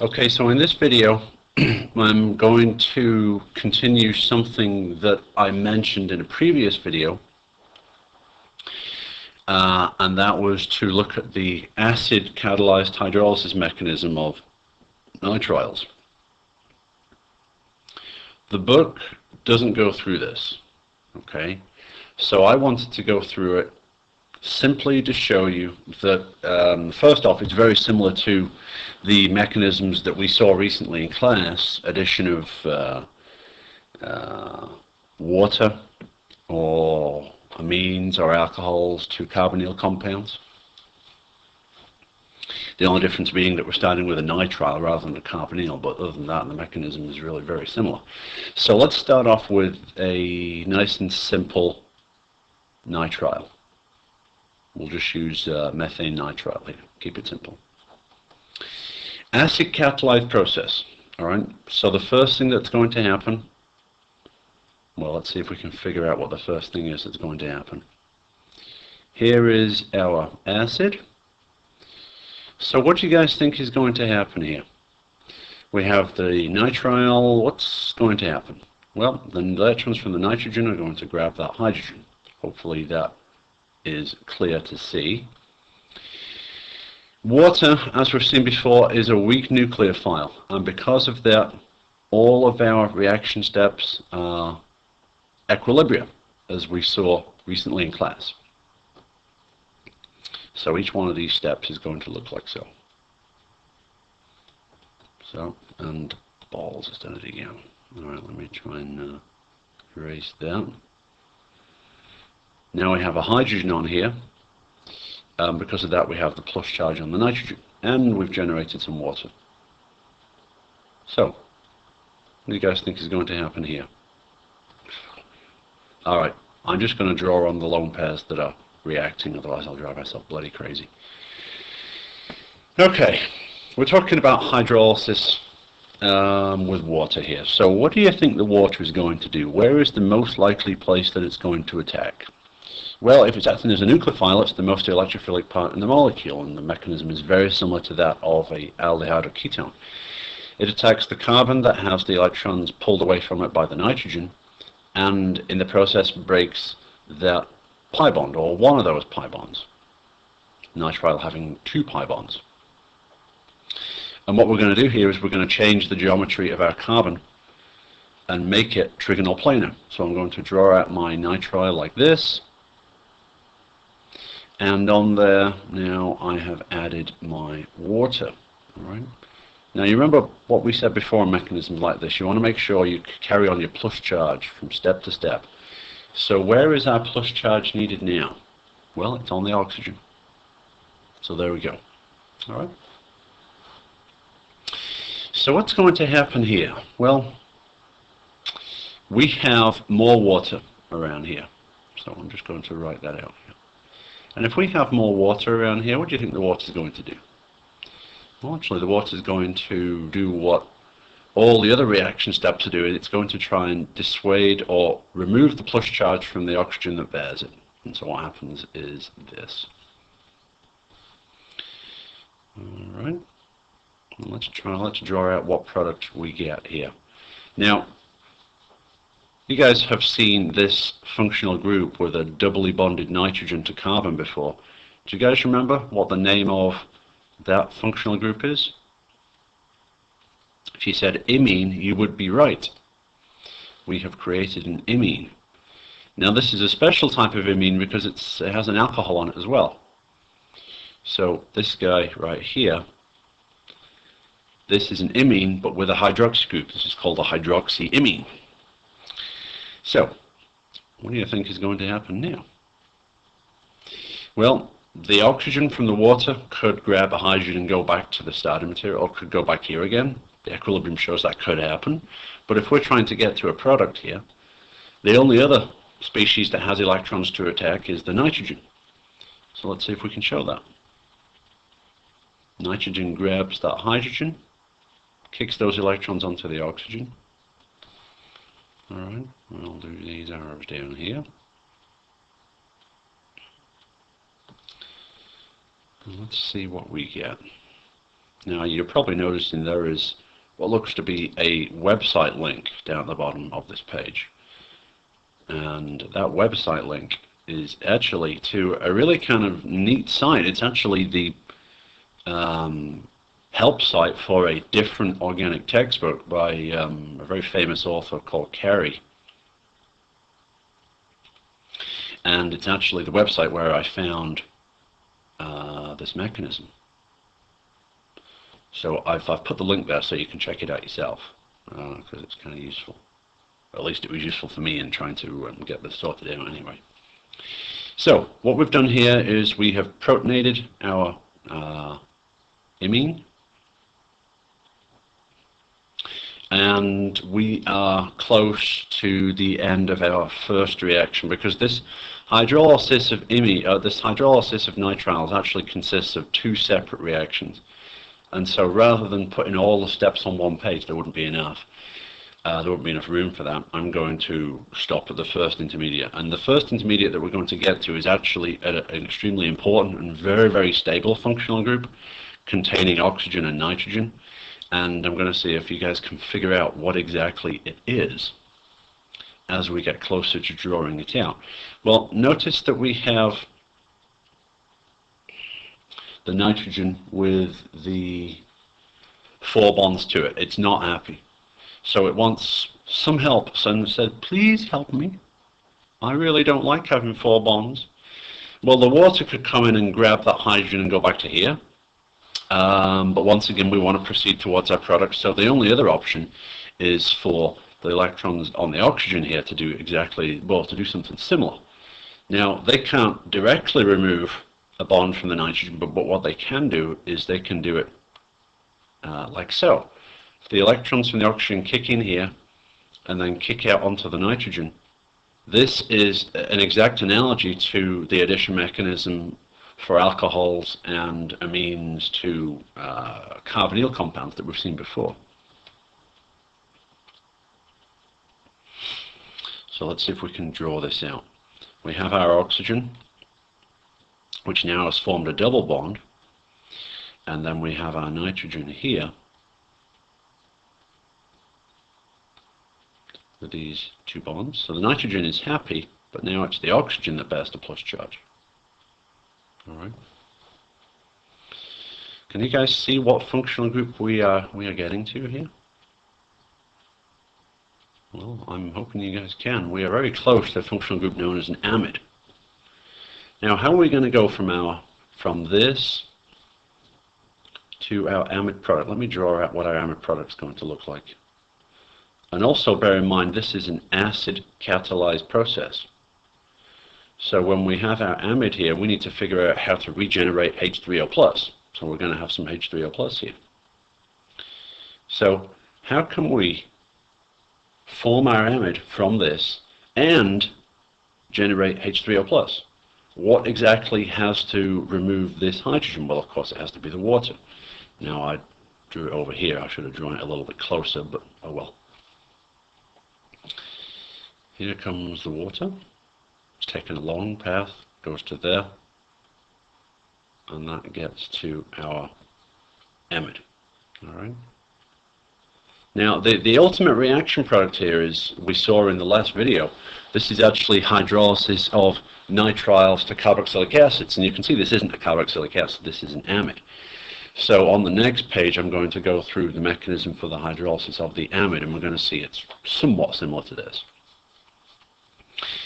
Okay, so in this video, I'm going to continue something that I mentioned in a previous video, and that was to look at the acid catalyzed hydrolysis mechanism of nitriles. The book doesn't go through this, okay? So I wanted to go through it simply to show you that, first off, it's very similar to the mechanisms that we saw recently in class, addition of water or amines or alcohols to carbonyl compounds. The only difference being that we're starting with a nitrile rather than a carbonyl, but other than that, the mechanism is really very similar. So let's start off with a nice and simple nitrile. We'll just use methane nitrile here, keep it simple. Acid catalyzed process, all right? So the first thing that's going to happen, well, let's see if we can figure out what the first thing is that's going to happen. Here is our acid. So what do you guys think is going to happen here? We have the nitrile. What's going to happen? Well, the electrons from the nitrogen are going to grab that hydrogen. Hopefully that is clear to see. Water, as we've seen before, is a weak nucleophile, and because of that, all of our reaction steps are equilibria, as we saw recently in class. So each one of these steps is going to look like so. So, and balls, it's done it again. Alright, let me try and erase that. Now we have a hydrogen on here. Because of that, we have the plus charge on the nitrogen, and we've generated some water. So, what do you guys think is going to happen here? Alright, I'm just going to draw on the lone pairs that are reacting, otherwise I'll drive myself bloody crazy. Okay, we're talking about hydrolysis with water here. So what do you think the water is going to do? Where is the most likely place that it's going to attack? Well, if it's acting as a nucleophile, it's the most electrophilic part in the molecule, and the mechanism is very similar to that of an aldehyde or ketone. It attacks the carbon that has the electrons pulled away from it by the nitrogen, and in the process breaks that pi bond, or one of those pi bonds. Nitrile having 2 pi bonds. And what we're going to do here is we're going to change the geometry of our carbon and make it trigonal planar. So I'm going to draw out my nitrile like this. And on there, now I have added my water. All right. Now you remember what we said before in mechanisms like this. You want to make sure you carry on your plus charge from step to step. So where is our plus charge needed now? Well, it's on the oxygen. So there we go. All right. So what's going to happen here? Well, we have more water around here. So I'm just going to write that out here. And if we have more water around here, what do you think the water is going to do? Well, actually, the water is going to do what all the other reaction steps are doing. It's going to try and dissuade or remove the plus charge from the oxygen that bears it. And so what happens is this. All right. Let's draw out what product we get here. Now, you guys have seen this functional group with a doubly bonded nitrogen to carbon before. Do you guys remember what the name of that functional group is? If you said imine, you would be right. We have created an imine. Now this is a special type of imine because it has an alcohol on it as well. So this guy right here, this is an imine but with a hydroxy group. This is called a hydroxyimine. So, what do you think is going to happen now? Well, the oxygen from the water could grab a hydrogen and go back to the starting material, or could go back here again. The equilibrium shows that could happen. But if we're trying to get to a product here, the only other species that has electrons to attack is the nitrogen. So let's see if we can show that. Nitrogen grabs that hydrogen, kicks those electrons onto the oxygen. Alright, we'll do these arrows down here. And let's see what we get. Now you're probably noticing there is what looks to be a website link down at the bottom of this page. And that website link is actually to a really kind of neat site. It's actually the help site for a different organic textbook by a very famous author called Carey. And it's actually the website where I found this mechanism. So I've put the link there so you can check it out yourself, because it's kind of useful. Or at least it was useful for me in trying to get this sorted out anyway. So what we've done here is we have protonated our imine, and we are close to the end of our first reaction, because this hydrolysis of nitriles actually consists of two separate reactions. And so rather than putting all the steps on one page, there wouldn't be enough. There wouldn't be enough room for that. I'm going to stop at the first intermediate. And the first intermediate that we're going to get to is actually an extremely important and very, very stable functional group containing oxygen and nitrogen. And I'm going to see if you guys can figure out what exactly it is as we get closer to drawing it out. Well, notice that we have the nitrogen with the 4 bonds to it. It's not happy. So it wants some help. So it said, please help me. I really don't like having 4 bonds. Well, the water could come in and grab that hydrogen and go back to here. But once again, we want to proceed towards our product. So the only other option is for the electrons on the oxygen here to do exactly, well, to do something similar. Now, they can't directly remove a bond from the nitrogen, but what they can do is they can do it like so. If the electrons from the oxygen kick in here and then kick out onto the nitrogen, this is an exact analogy to the addition mechanism for alcohols and amines to carbonyl compounds that we've seen before. So let's see if we can draw this out. We have our oxygen, which now has formed a double bond, and then we have our nitrogen here with these 2 bonds. So the nitrogen is happy, but now it's the oxygen that bears the plus charge. All right. Can you guys see what functional group we are getting to here? Well, I'm hoping you guys can. We are very close to a functional group known as an amide. Now, how are we going to go from this to our amide product? Let me draw out what our amide product is going to look like. And also bear in mind, this is an acid catalyzed process. So when we have our amide here, we need to figure out how to regenerate H3O+. So we're going to have some H3O+ here. So how can we form our amide from this and generate H3O+? What exactly has to remove this hydrogen? Well, of course, it has to be the water. Now, I drew it over here. I should have drawn it a little bit closer, but oh well. Here comes the water. It's taking a long path, goes to there, and that gets to our amide. All right. Now, the ultimate reaction product here is, we saw in the last video, this is actually hydrolysis of nitriles to carboxylic acids. And you can see this isn't a carboxylic acid, this is an amide. So on the next page, I'm going to go through the mechanism for the hydrolysis of the amide, and we're going to see it's somewhat similar to this.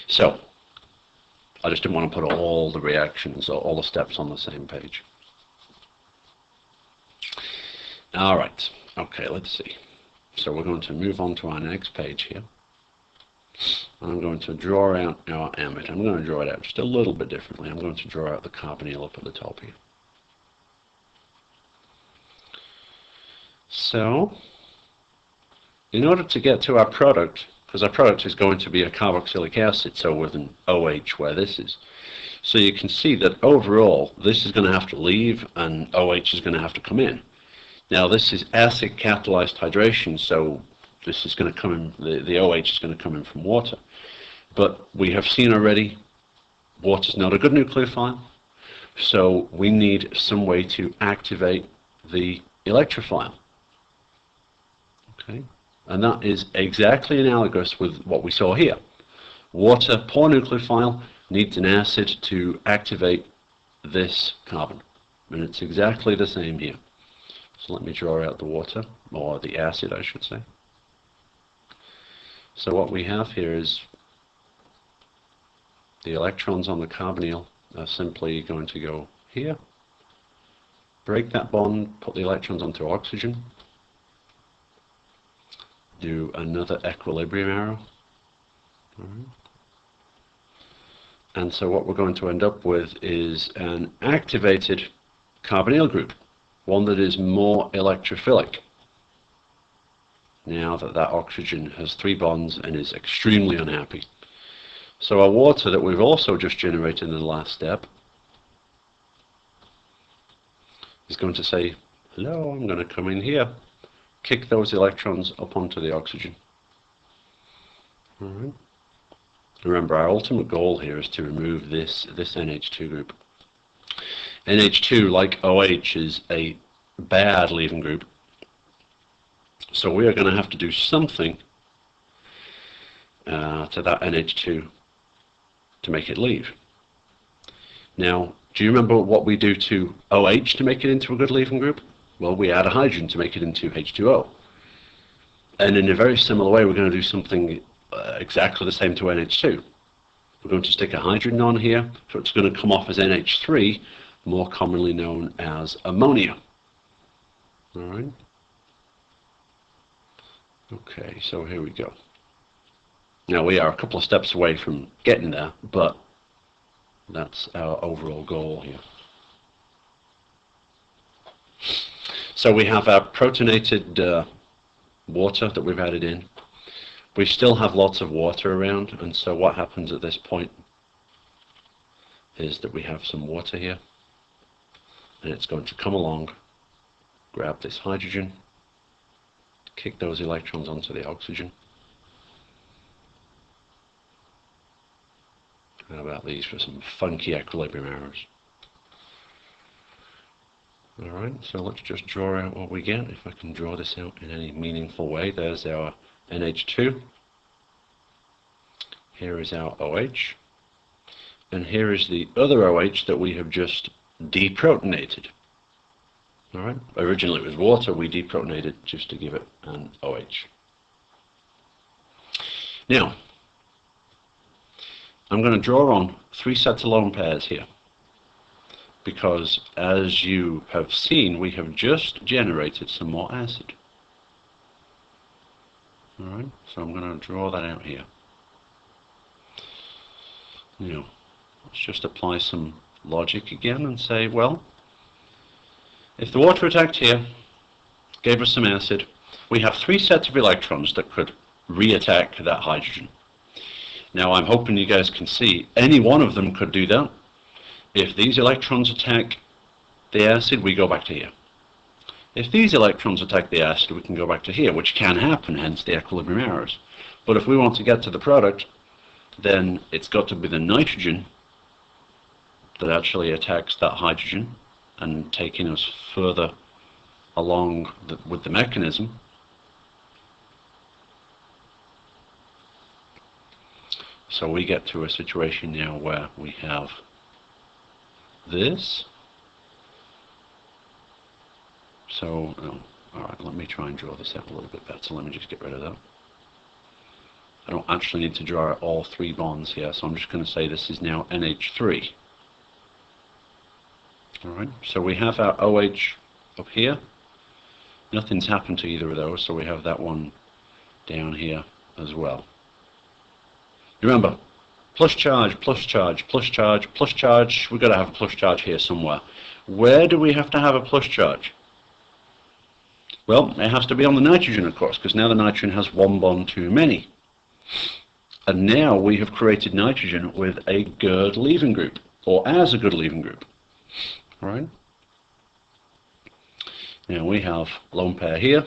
So, I just didn't want to put all the reactions or all the steps on the same page. All right, okay, let's see. So we're going to move on to our next page here. I'm going to draw out our amide. I'm going to draw it out just a little bit differently. I'm going to draw out the carbonyl up at the top here. So, in order to get to our product, because our product is going to be a carboxylic acid, so with an OH where this is. So you can see that overall, this is going to have to leave and OH is going to have to come in. Now this is acid catalyzed hydration, so this is going to come in, the OH is going to come in from water. But we have seen already, water is not a good nucleophile, so we need some way to activate the electrophile. Okay, and that is exactly analogous with what we saw here. Water, poor nucleophile, needs an acid to activate this carbon, and it's exactly the same here. So let me draw out the water, or the acid I should say. So what we have here is the electrons on the carbonyl are simply going to go here, break that bond, put the electrons onto oxygen, do another equilibrium arrow. All right. And so what we're going to end up with is an activated carbonyl group, one that is more electrophilic. Now that that oxygen has 3 bonds and is extremely unhappy. So our water that we've also just generated in the last step is going to say, hello, I'm going to come in here, kick those electrons up onto the oxygen. All right. Remember, our ultimate goal here is to remove this NH2 group. NH2, like OH, is a bad leaving group. So we are going to have to do something to that NH2 to make it leave. Now, do you remember what we do to OH to make it into a good leaving group? Well, we add a hydrogen to make it into H2O. And in a very similar way, we're going to do something exactly the same to NH2. We're going to stick a hydrogen on here, so it's going to come off as NH3, more commonly known as ammonia. All right. Okay, so here we go. Now we are a couple of steps away from getting there, but that's our overall goal here. So we have our protonated water that we've added in. We still have lots of water around, and so what happens at this point is that we have some water here, and it's going to come along, grab this hydrogen, kick those electrons onto the oxygen. How about these for some funky equilibrium arrows? Alright, so let's just draw out what we get, if I can draw this out in any meaningful way. There's our NH2. Here is our OH. And here is the other OH that we have just deprotonated. Alright, originally it was water, we deprotonated just to give it an OH. Now, I'm going to draw on 3 sets of lone pairs here, because as you have seen, we have just generated some more acid. Alright, so I'm going to draw that out here. Now, let's just apply some logic again and say, well, if the water attacked here, gave us some acid, we have 3 sets of electrons that could re-attack that hydrogen. Now I'm hoping you guys can see any one of them could do that. If these electrons attack the acid, we go back to here. If these electrons attack the acid, we can go back to here, which can happen, hence the equilibrium errors. But if we want to get to the product, then it's got to be the nitrogen that actually attacks that hydrogen and taking us further along with the mechanism. So we get to a situation now where we have this. So, alright, let me try and draw this out a little bit better. Let me just get rid of that. I don't actually need to draw out all 3 bonds here, so I'm just going to say this is now NH3. Alright, so we have our OH up here. Nothing's happened to either of those, so we have that one down here as well. Remember, plus charge, plus charge, plus charge, plus charge. We've got to have a plus charge here somewhere. Where do we have to have a plus charge? Well, it has to be on the nitrogen, of course, because now the nitrogen has 1 bond too many. And now we have created nitrogen with a good leaving group, or as a good leaving group. All right? Now we have a lone pair here,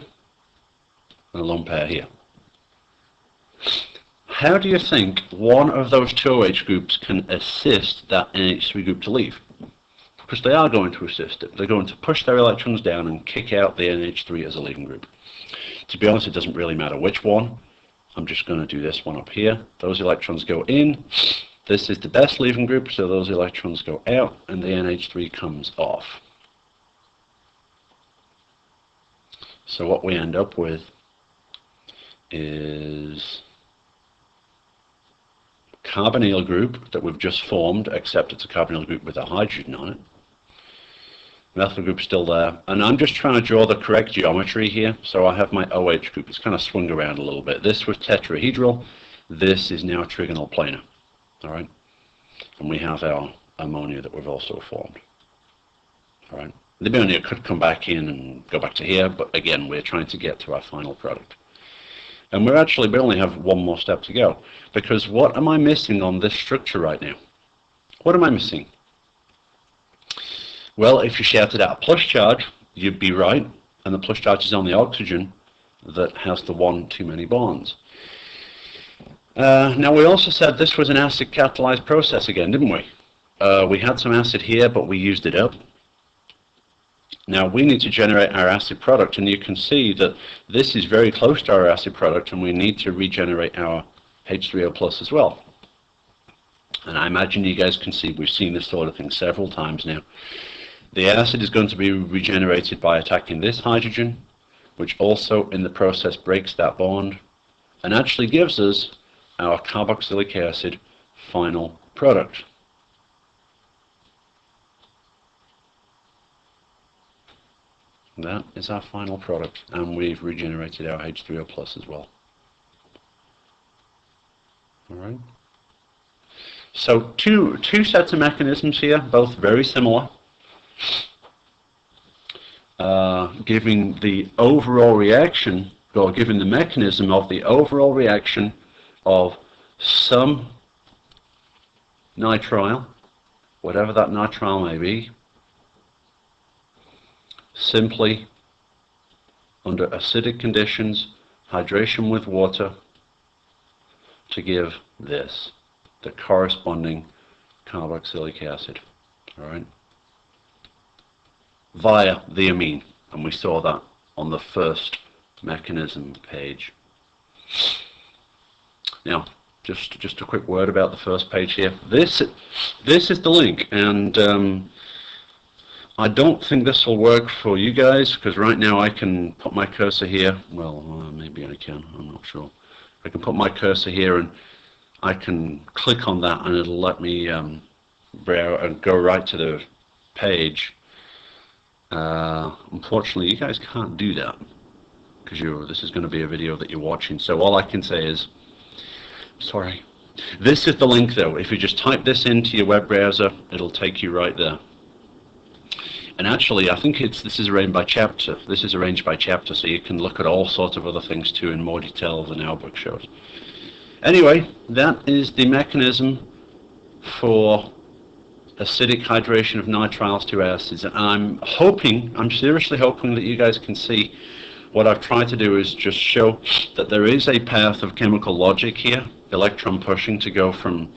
and a lone pair here. How do you think one of those 2 OH groups can assist that NH3 group to leave? because they are going to assist it. They're going to push their electrons down and kick out the NH3 as a leaving group. To be honest, it doesn't really matter which one. I'm just going to do this one up here. Those electrons go in. This is the best leaving group, so those electrons go out and the NH3 comes off. So what we end up with is a carbonyl group that we've just formed, except it's a carbonyl group with a hydrogen on it. Methyl group's still there, and I'm just trying to draw the correct geometry here. So I have my OH group. It's kind of swung around a little bit. This was tetrahedral. This is now trigonal planar. All right, and we have our ammonia that we've also formed. All right, the ammonia could come back in and go back to here, but again, we're trying to get to our final product. And we only have one more step to go, because what am I missing on this structure right now? What am I missing? Well, if you shouted out a plus charge, you'd be right, and the plus charge is on the oxygen that has the one too many bonds. Now, we also said this was an acid catalyzed process again, didn't we? We had some acid here, but we used it up. Now, we need to generate our acid product, and you can see that this is very close to our acid product, and we need to regenerate our H3O plus as well. And I imagine you guys can see we've seen this sort of thing several times now. The acid is going to be regenerated by attacking this hydrogen, which also in the process breaks that bond and actually gives us our carboxylic acid final product. That is our final product, and we've regenerated our H3O plus as well. All right. So two sets of mechanisms here, both very similar, giving the overall reaction, or giving the mechanism of the overall reaction of some nitrile, whatever that nitrile may be, simply under acidic conditions, hydration with water, to give this, the corresponding carboxylic acid, all right, via the amine, and we saw that on the first mechanism page. Now, just a quick word about the first page here. This is the link, and I don't think this will work for you guys, because right now I can put my cursor here. Well, maybe I can, I'm not sure. I can put my cursor here and I can click on that and it'll let me go right to the page. Unfortunately, you guys can't do that, because this is going to be a video that you're watching. So all I can say is, sorry. This is the link though. If you just type this into your web browser, it'll take you right there. And actually, I think this is arranged by chapter. This is arranged by chapter, so you can look at all sorts of other things too in more detail than our book shows. Anyway, that is the mechanism for acidic hydration of nitriles to acids. And I'm seriously hoping that you guys can see what I've tried to do is just show that there is a path of chemical logic here, electron pushing to go from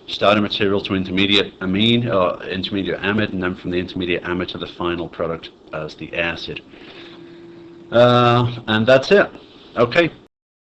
starting material to intermediate amine, or intermediate amide, and then from the intermediate amide to the final product as the acid. And that's it. Okay.